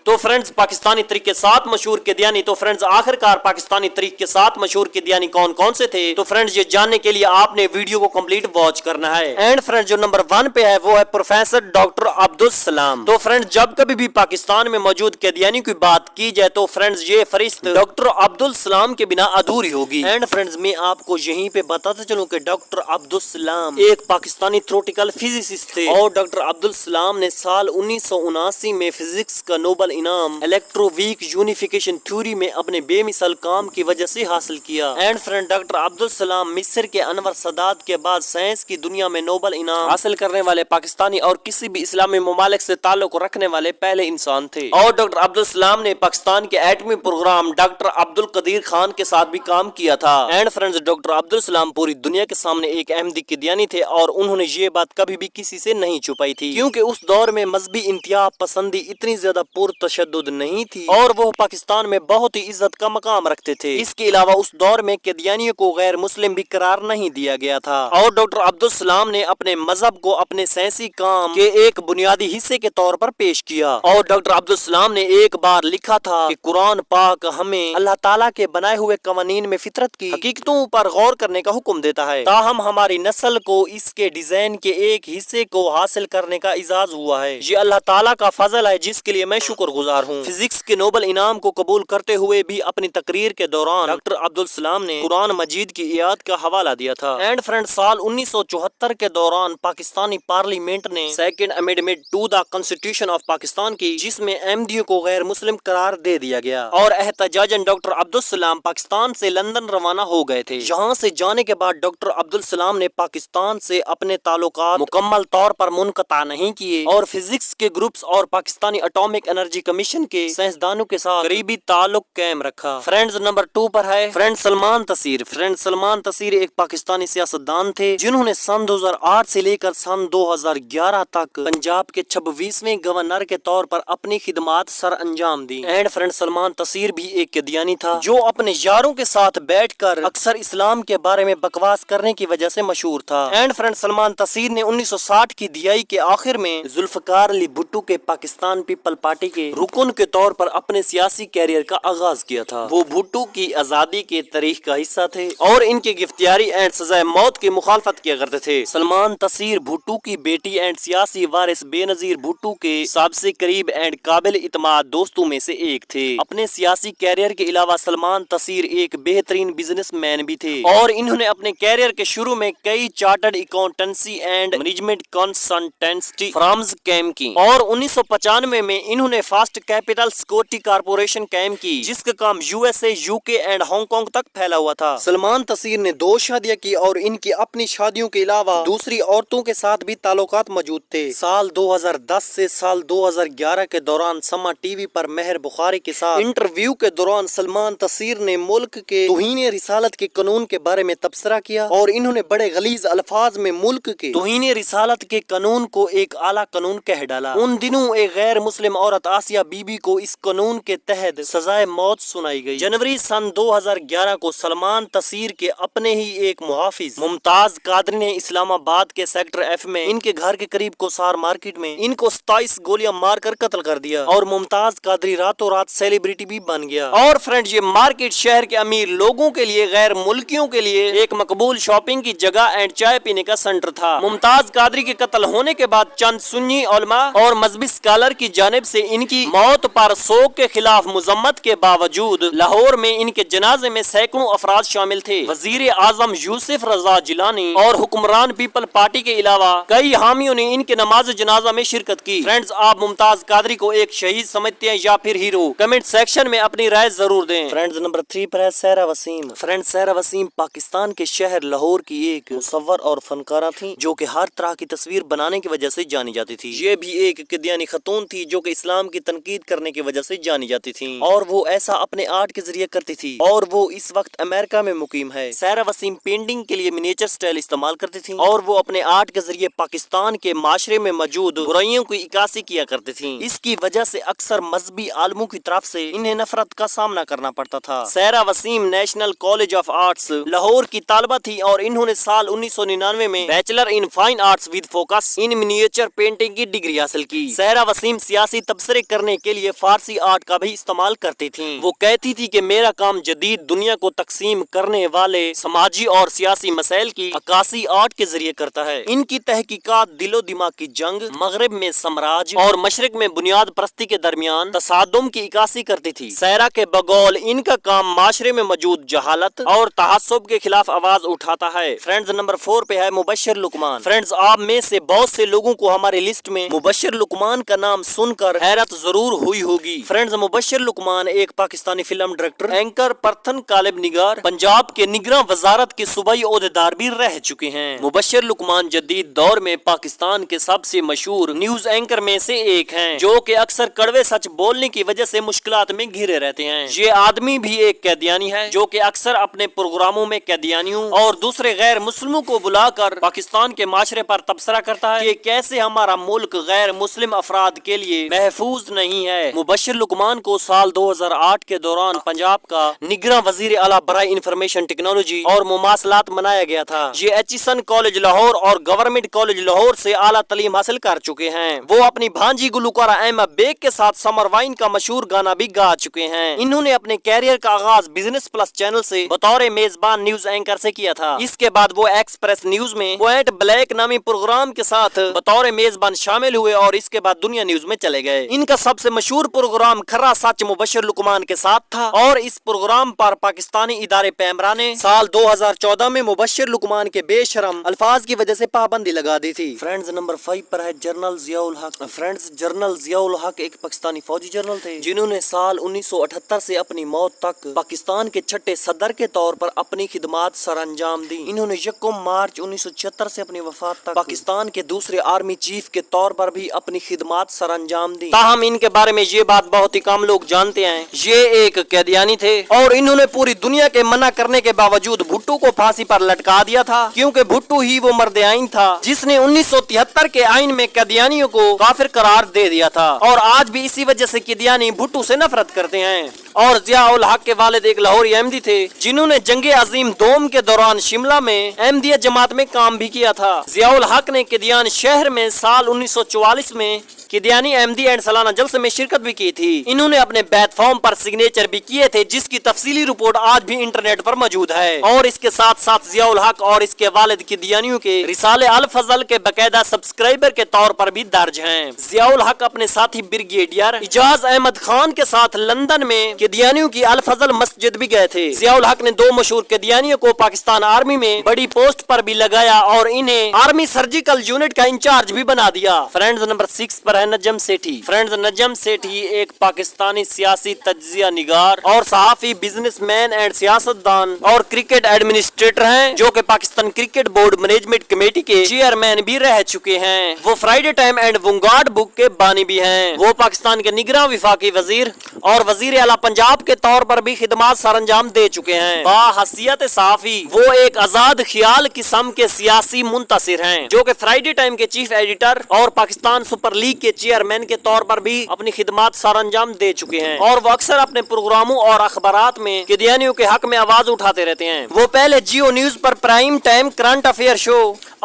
तो फ्रेंड्स पाकिस्तानी तरीक के 7 मशहूर किदियानी, तो फ्रेंड्स आखिरकार पाकिस्तानी तरीक के 7 मशहूर किदियानी कौन कौन से थे? तो फ्रेंड्स ये जानने के लिए आपने वीडियो को कंप्लीट वॉच करना है। एंड फ्रेंड्स जो नंबर 1 पे है वो है प्रोफेसर डॉक्टर अब्दुल सलाम। तो फ्रेंड्स जब कभी भी पाकिस्तान में मौजूद किदियानी की बात की जाए तो फ्रेंड्स ये फरिश्त डॉक्टर अब्दुल सलाम के बिना अधूरी होगी। एंड फ्रेंड्स मैं आपको यहीं पे बताते चलूं कि डॉक्टर अब्दुल सलाम एक पाकिस्तानी थ्योरेटिकल फिजिसिस्ट थे और डॉक्टर अब्दुल सलाम ने साल 1979 में फिजिक्स का नोबेल इनाम इलेक्ट्रोवीक यूनिफिकेशन थ्योरी में अपने बेमिसाल काम की वजह से हासिल किया। And friend doctor Abdul Salam मिस्र के अनवर सदात के बाद साइंस की दुनिया में नोबेल इनाम हासिल करने वाले पाकिस्तानी और किसी भी इस्लामी ममालिक से ताल्लुक रखने वाले पहले इंसान थे। और डॉक्टर अब्दुल सलाम ने पाकिस्तान के एटमी प्रोग्राम डॉक्टर अब्दुल कदीर खान के साथ भी काम किया था। And friends doctor Abdul Salam पूरी दुनिया के सामने एक अहमदी किदियानी थे और उन्होंने ये बात कभी भी किसी से नहीं छुपाई थी, क्योंकि उस दौर में मजहबी इंतहा पसंदी इतनी ज्यादा पुरतशद्दुद नहीं थी और वो पाकिस्तान में बहुत ही इज्जत का मकाम रखते थे। इसके अलावा उस दौर में किदियानियों को गैर मुस्लिम भी करार नहीं दिया गया था। और डॉक्टर अब्दुल सलाम ने अपने मजहब को अपने साइंसी काम के एक बुनियादी हिस्से के तौर पर पेश किया। और डॉक्टर अब्दुल सलाम ने एक बार लिखा था कि कुरान पाक हमें अल्लाह ताला के बनाए हुए कवानीन में फितरत की हकीकतों पर गौर करने का हुक्म देता है, ताहम हमारी नस्ल को इसके डिजाइन के एक हिस्से को हासिल करने का इजाज हुआ है। ये अल्लाह ताला का फजल है जिसके लिए मैं शुक्रगुजार हूँ। फिजिक्स के नोबेल इनाम को कबूल करते हुए भी अपनी तकरीर के दौरान डॉक्टर अब्दुल सलाम ने कुरान मजीद की आयत का हवाला दिया था। एंड फ्रेंड साल 1974 के दौरान पाकिस्तानी पार्लियामेंट ने second amendment to the constitution of Pakistan की, जिसमें अहमदियों को गैर मुस्लिम करार दे दिया गया और एहतजाजन डॉक्टर अब्दुल सलाम पाकिस्तान से लंदन रवाना हो गए थे। यहाँ से जाने के बाद डॉक्टर अब्दुल सलाम ने पाकिस्तान से अपने ताल्लुकात मुकम्मल तौर पर मुनक़ता नहीं किए और फिजिक्स के ग्रुप्स और पाकिस्तानी एटॉमिक एनर्जी कमीशन के साइंसदानों के साथ करीबी ताल्लुक कायम रखा। फ्रेंड्स नंबर 2 पर है फ्रेंड सलमान तसीर। फ्रेंड सलमान तसीर एक पाकिस्तानी सियासतदान थे जिन्होंने सन 2008 से लेकर सन 2011 तक पंजाब के 26वें गवर्नर के तौर पर अपनी खिदमात सर अंजाम दी। एंड फ्रेंड सलमान तसीर भी एक किदियानी था जो अपने यारों के साथ बैठकर अक्सर इस्लाम के बारे में बकवास करने की वजह से मशहूर था। एंड फ्रेंड सलमान तसीर ने 1960 की दिहाई के आखिर में जुल्फकार अली भुट्टो के पाकिस्तान पीपल पार्टी के रुकन के तौर पर अपने सियासी कैरियर का आगाज किया था। वो भुट्टो की आजादी के तारीख का हिस्सा थे और इनके गिरफ्तारी एंड सजाए मौत की मुखालफत किया करते थे। सलमान तसीर भुट्टो की बेटी एंड सियासी वारिस बेनजीर भुट्टो के सबसे करीब एंड काबिल इत्मीनान दोस्तों में से एक थे। अपने सियासी कैरियर के अलावा सलमान तसीर एक बेहतरीन बिजनेसमैन भी थे और इन्होंने अपने कैरियर के शुरू में कई chartered accountancy and management consultancy firms कायम की और 1995 में इन्होंने फास्ट कैपिटल सिक्योरिटी कारपोरेशन कायम की, जिसका काम यूएसए, यूके एंड हांगकांग तक फैला हुआ था। सलमान तसीर ने 2 शादियां की और इनकी अपनी शादियों के अलावा दूसरी औरतों के साथ भी ताल्लुकात मौजूद थे। साल 2010 से साल 2011 के दौरान समा टीवी पर मेहर बुखारी के साथ इंटरव्यू के दौरान सलमान तसीर ने मुल्क के तौहीन रिसालत के कानून के बारे में तबसरा किया और इन्होंने बड़े गलीज अल्फाज में मुल्क के तौहीन रिसालत के कानून को एक आला कानून कह डाला। उन दिनों एक गैर मुस्लिम औरत आसिया बीबी को इस कानून के तहत सजाए मौत सुनाई गई। जनवरी सन 2011 को सलमान तसीर के अपने ही एक मुहाफिज मुमताज कादरी ने इस्लामाबाद के सेक्टर F में इनके घर के करीब कोसार मार्केट में इनको 27 गोलियां मारकर कत्ल कर दिया और मुमताज कादरी रातों रात सेलिब्रिटी भी बन गया। और फ्रेंड ये मार्केट शहर के अमीर लोगों के लिए, गैर मुल्कियों के लिए एक मकबूल शॉपिंग की जगह एंड चाय पीने का सेंटर था। मुमताज कादरी के कत्ल होने के बाद चंद सुन्नी उलमा और मजहबी स्कॉलर की जानिब से इनकी मौत पर शोक के खिलाफ मुजम्मत के बावजूद लाहौर में इनके जनाजे में सैकड़ों अफराद शामिल थे। वजीर आजम यूसुफ रजा जिलानी और हुक्मरान पीपल पार्टी के अलावा कई हामियों ने इनके नमाज जनाजा में शिरकत की। फ्रेंड्स आप मुमताज कादरी को एक शहीद समझते हैं या फिर हीरो? कमेंट सेक्शन में अपनी राय जरूर दें। फ्रेंड्स नंबर 3 पर है सहरा वसीम। फ्रेंड्स सहरा वसीम पाकिस्तान के शहर लाहौर की एक मुसव्वर और फनकारा थी जो कि हर तरह की तस्वीर बनाने की वजह से जानी जाती थी। ये भी एक किदियानी खतून थी जो कि इस्लाम की तनकीद करने की वजह से जानी जाती थी और वो ऐसा अपने आर्ट के जरिए करती थी और वो इस वक्त अमेरिका में मुकीम है। सहरा वसीम पेंटिंग के लिए मिनिएचर स्टाइल इस्तेमाल करती थी और वो अपने आर्ट के जरिए पाकिस्तान के माशरे में मौजूद बुराइयों की इक्कासी किया करती थी। इसकी वजह से अक्सर मजहबी आलमों की तरफ से इन्हें नफरत का सामना करना पड़ता था। Sahra Waseem national college of arts Lahore की तालिबा थी और इन्होंने साल 1999 में bachelor in fine arts with focus in miniature painting की डिग्री हासिल की। सहरा वसीम सियासी तबसरे کرنے کے لیے فارسی آرٹ کا بھی استعمال کرتی تھیں۔ وہ کہتی تھی کہ میرا کام جدید دنیا کو تقسیم کرنے والے سماجی اور سیاسی مسائل کی عکاسی آرٹ کے ذریعے کرتا ہے۔ ان کی تحقیقات دل و دماغ کی جنگ، مغرب میں سامراج اور مشرق میں بنیاد پرستی کے درمیان تصادم کی عکاسی کرتی تھی۔ سیرا کے بغول ان کا کام معاشرے میں موجود جہالت اور تعصب کے خلاف آواز اٹھاتا ہے۔ فرینڈز نمبر 4 پہ ہے مبشر لقمان۔ فرینڈز آپ میں سے بہت سے لوگوں کو ہماری لسٹ میں مبشر لقمان کا نام سن کر حیرت ضرور ہوئی ہوگی۔ فرینڈز مبشر لقمان ایک پاکستانی فلم ڈائریکٹر، اینکر، پرتھن کالب نگار، پنجاب کے نگراں وزارت کے صوبائی عہدیدار بھی رہ چکے ہیں۔ مبشر لقمان جدید دور میں پاکستان کے سب سے مشہور نیوز اینکر میں سے ایک ہیں، جو کہ اکثر کڑوے سچ بولنے کی وجہ سے مشکلات میں گھرے رہتے ہیں۔ یہ آدمی بھی ایک قیدیانی ہے، جو کہ اکثر اپنے پروگراموں میں قیدیانیوں اور دوسرے غیر مسلموں کو بلا کر پاکستان کے معاشرے پر تبصرہ کرتا ہے کہ کیسے ہمارا ملک غیر مسلم افراد کے لیے محفوظ نہیں ہے۔ مبشر لقمان کو سال 2008 کے دوران پنجاب کا نگراں وزیر اعلیٰ برائے انفارمیشن ٹیکنالوجی اور مماثلات بنایا گیا تھا۔ یہ ایچیسن کالج لاہور اور گورنمنٹ کالج لاہور سے اعلیٰ تعلیم حاصل کر چکے ہیں۔ وہ اپنی بھانجی گلوکارہ ایما بیگ کے ساتھ سمر وائن کا مشہور گانا بھی گا چکے ہیں۔ انہوں نے اپنے کیریئر کا آغاز بزنس پلس چینل سے بطور میزبان نیوز اینکر سے کیا تھا۔ اس کے بعد وہ ایکسپریس نیوز میں پوائنٹ بلیک نامی پروگرام کے ساتھ بطور میزبان شامل ہوئے اور اس کے بعد دنیا نیوز میں چلے گئے۔ ان کا سب سے مشہور پروگرام کھرا سچ مبشر لقمان کے ساتھ تھا اور اس پروگرام پر پاکستانی ادارے پیمرا نے سال 2014 میں مبشر لقمان کے بے شرم الفاظ کی وجہ سے پابندی لگا دی تھی۔ فرینڈز نمبر 5 پر ہے جنرل ضیاء الحق۔ فرینڈز جنرل ضیاء الحق ایک پاکستانی فوجی جنرل تھے، جنہوں نے سال 1978 سے اپنی موت تک پاکستان کے چھٹے صدر کے طور پر اپنی خدمات سر انجام دی۔ انہوں نے 1 مارچ 1976 سے اپنی وفات تک پاکستان کے دوسرے آرمی چیف کے طور پر بھی اپنی خدمات سر انجام دی۔ تاہم ان کے بارے میں یہ بات بہت ہی کم لوگ جانتے ہیں۔ یہ ایک قیدیانی تھے اور انہوں نے پوری دنیا کے منع کرنے کے باوجود بھٹو کو پھانسی پر لٹکا دیا تھا، کیونکہ بھٹو ہی وہ مرد آئین تھا جس نے 1973 کے آئین میں قیدیانیوں کو کافر قرار دے دیا تھا، اور آج بھی اسی وجہ سے قیدیانی بھٹو سے نفرت کرتے ہیں۔ اور ضیاء الحق کے والد ایک لاہوری احمدی تھے، جنہوں نے جنگ عظیم دوم کے دوران شملہ میں احمدیہ جماعت میں کام بھی کیا تھا۔ ضیاء الحق نے قیدیان شہر میں سال 1944 میں قیدیانی احمدی اینڈ سالانہ جلسے میں شرکت بھی کی تھی۔ انہوں نے اپنے بیت فارم پر سگنیچر بھی کیے تھے، جس کی تفصیلی رپورٹ آج بھی انٹرنیٹ پر موجود ہے۔ اور اس کے ساتھ ساتھ ضیاء الحق اور اس کے والد قیدیانیوں کے رسالے الفضل کے باقاعدہ سبسکرائبر کے طور پر بھی درج ہیں۔ ضیاء الحق اپنے ساتھی بریگیڈیئر اعجاز احمد خان کے ساتھ لندن میں قیدیانیوں کی الفضل مسجد بھی گئے تھے۔ ضیاء الحق نے 2 مشہور قیدیانیوں کو پاکستان آرمی میں بڑی پوسٹ پر بھی لگایا اور انہیں آرمی سرجیکل یونٹ کا انچارج بھی بنا دیا۔ فرینڈز نمبر 6 پر ہے نجم سیٹھی۔ فرینڈز نجم سیٹھی ایک پاکستانی سیاسی تجزیہ نگار اور صحافی، بزنس مین اینڈ سیاستدان اور کرکٹ ایڈمنسٹریٹر ہیں، جو کہ Pakistan cricket board management committee کے چیئرمین بھی رہ چکے ہیں۔ وہ فرائیڈے ٹائم اینڈ ونگارڈ بک کے بانی بھی ہیں۔ وہ پاکستان کے نگراں وفاقی وزیر اور وزیر اعلیٰ پنجاب کے طور پر بھی خدمات سر انجام دے چکے ہیں۔ باحیثیت صحافی وہ ایک آزاد خیال قسم کے سیاسی منتصر ہیں، جو کہ فرائیڈے ٹائم کے چیف ایڈیٹر اور پاکستان سپر لیگ کے چیئرمین کے طور پر بھی اپنی خدمات سر انجام دے چکے ہیں، اور وہ اکثر اپنے پروگراموں اور اخبارات میں قیدیانیوں کے حق میں آواز اٹھاتے رہتے ہیں۔ وہ پہلے جیو نیوز پر پرائم ٹائم کرنٹ افیئر شو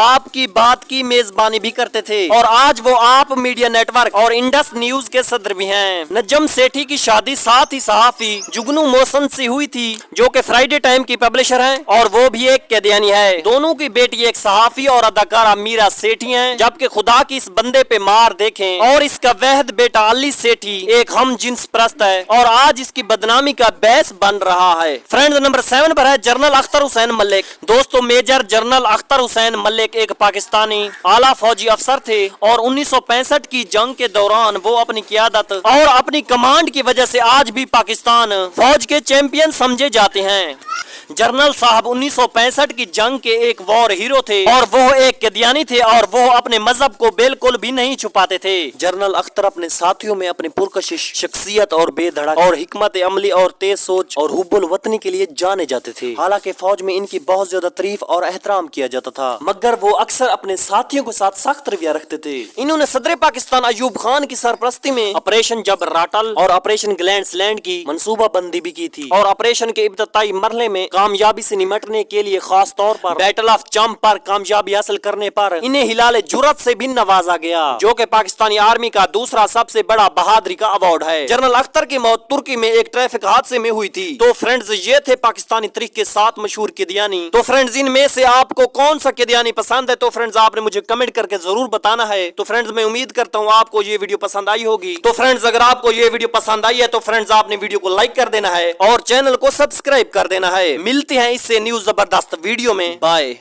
آپ کی بات کی میزبانی بھی کرتے تھے، اور آج وہ آپ میڈیا نیٹ ورک اور انڈس نیوز کے صدر بھی ہیں۔ نجم سیٹھی کی شادی ساتھ ہی صحافی جگنو موسن سے ہوئی تھی، جو کہ فرائیڈے ٹائم کی پبلشر ہیں، اور وہ بھی ایک قیدیانی ہے۔ دونوں کی بیٹی ایک صحافی اور اداکارہ میرا سیٹھی ہیں، جبکہ خدا کی اس بندے پہ مار دیکھیں، اور اس کا وحد بیٹا علی سیٹھی ایک ہم جنس پرست ہے اور آج اس کی بدنامی کا باعث بن رہا ہے۔ فرینڈز نمبر 7 پر ہے جنرل اختر حسین ملک۔ دوستو، میجر جنرل اختر حسین ملک ایک پاکستانی اعلیٰ فوجی افسر تھے، اور 1965 کی جنگ کے دوران وہ اپنی قیادت اور اپنی کمانڈ کی وجہ سے آج بھی پاکستان فوج کے چیمپئن سمجھے جاتے ہیں۔ جنرل صاحب 1965 کی جنگ کے ایک وار ہیرو تھے، اور وہ ایک قیدیانی تھے، اور وہ اپنے مذہب کو بالکل بھی نہیں چھپاتے تھے۔ جنرل اختر اپنے ساتھیوں میں اپنی پرکشش شخصیت اور بے دھڑک اور حکمت عملی اور تیز سوچ اور حب الوطنی کے لیے جانے جاتے تھے۔ حالانکہ فوج میں ان کی بہت زیادہ تعریف اور احترام کیا جاتا تھا، مگر मगर वो अक्सर अपने साथियों के साथ सख्त रवैया रखते थे। इन्होंने सदर पाकिस्तान अयूब खान की सरपरस्ती में ऑपरेशन जब राटल और ऑपरेशन ग्लैंड्स लैंड की मंसूबा बंदी भी की थी और ऑपरेशन के इब्तदाई मरहले में कामयाबी से निमटने के लिए खास तौर पर बैटल ऑफ चंप पर कामयाबी हासिल करने पर इन्हें हिलाल जुर्रत से भी नवाजा गया, जो कि पाकिस्तानी आर्मी का दूसरा सबसे बड़ा बहादुरी का अवार्ड है। जनरल अख्तर की मौत तुर्की में एक ट्रैफिक हादसे में हुई थी। तो फ्रेंड्स ये थे पाकिस्तानी तारीख के 7 मशहूर किदियानी। तो फ्रेंड्स इनमें से आपको कौन सा किदियानी पसंद है तो फ्रेंड्स आपने मुझे कमेंट करके जरूर बताना है। तो फ्रेंड्स मैं उम्मीद करता हूँ आपको ये वीडियो पसंद आई होगी। तो फ्रेंड्स अगर आपको ये वीडियो पसंद आई है तो फ्रेंड्स आपने वीडियो को लाइक कर देना है और चैनल को सब्सक्राइब कर देना है। मिलते हैं इससे न्यूज जबरदस्त वीडियो में। बाय।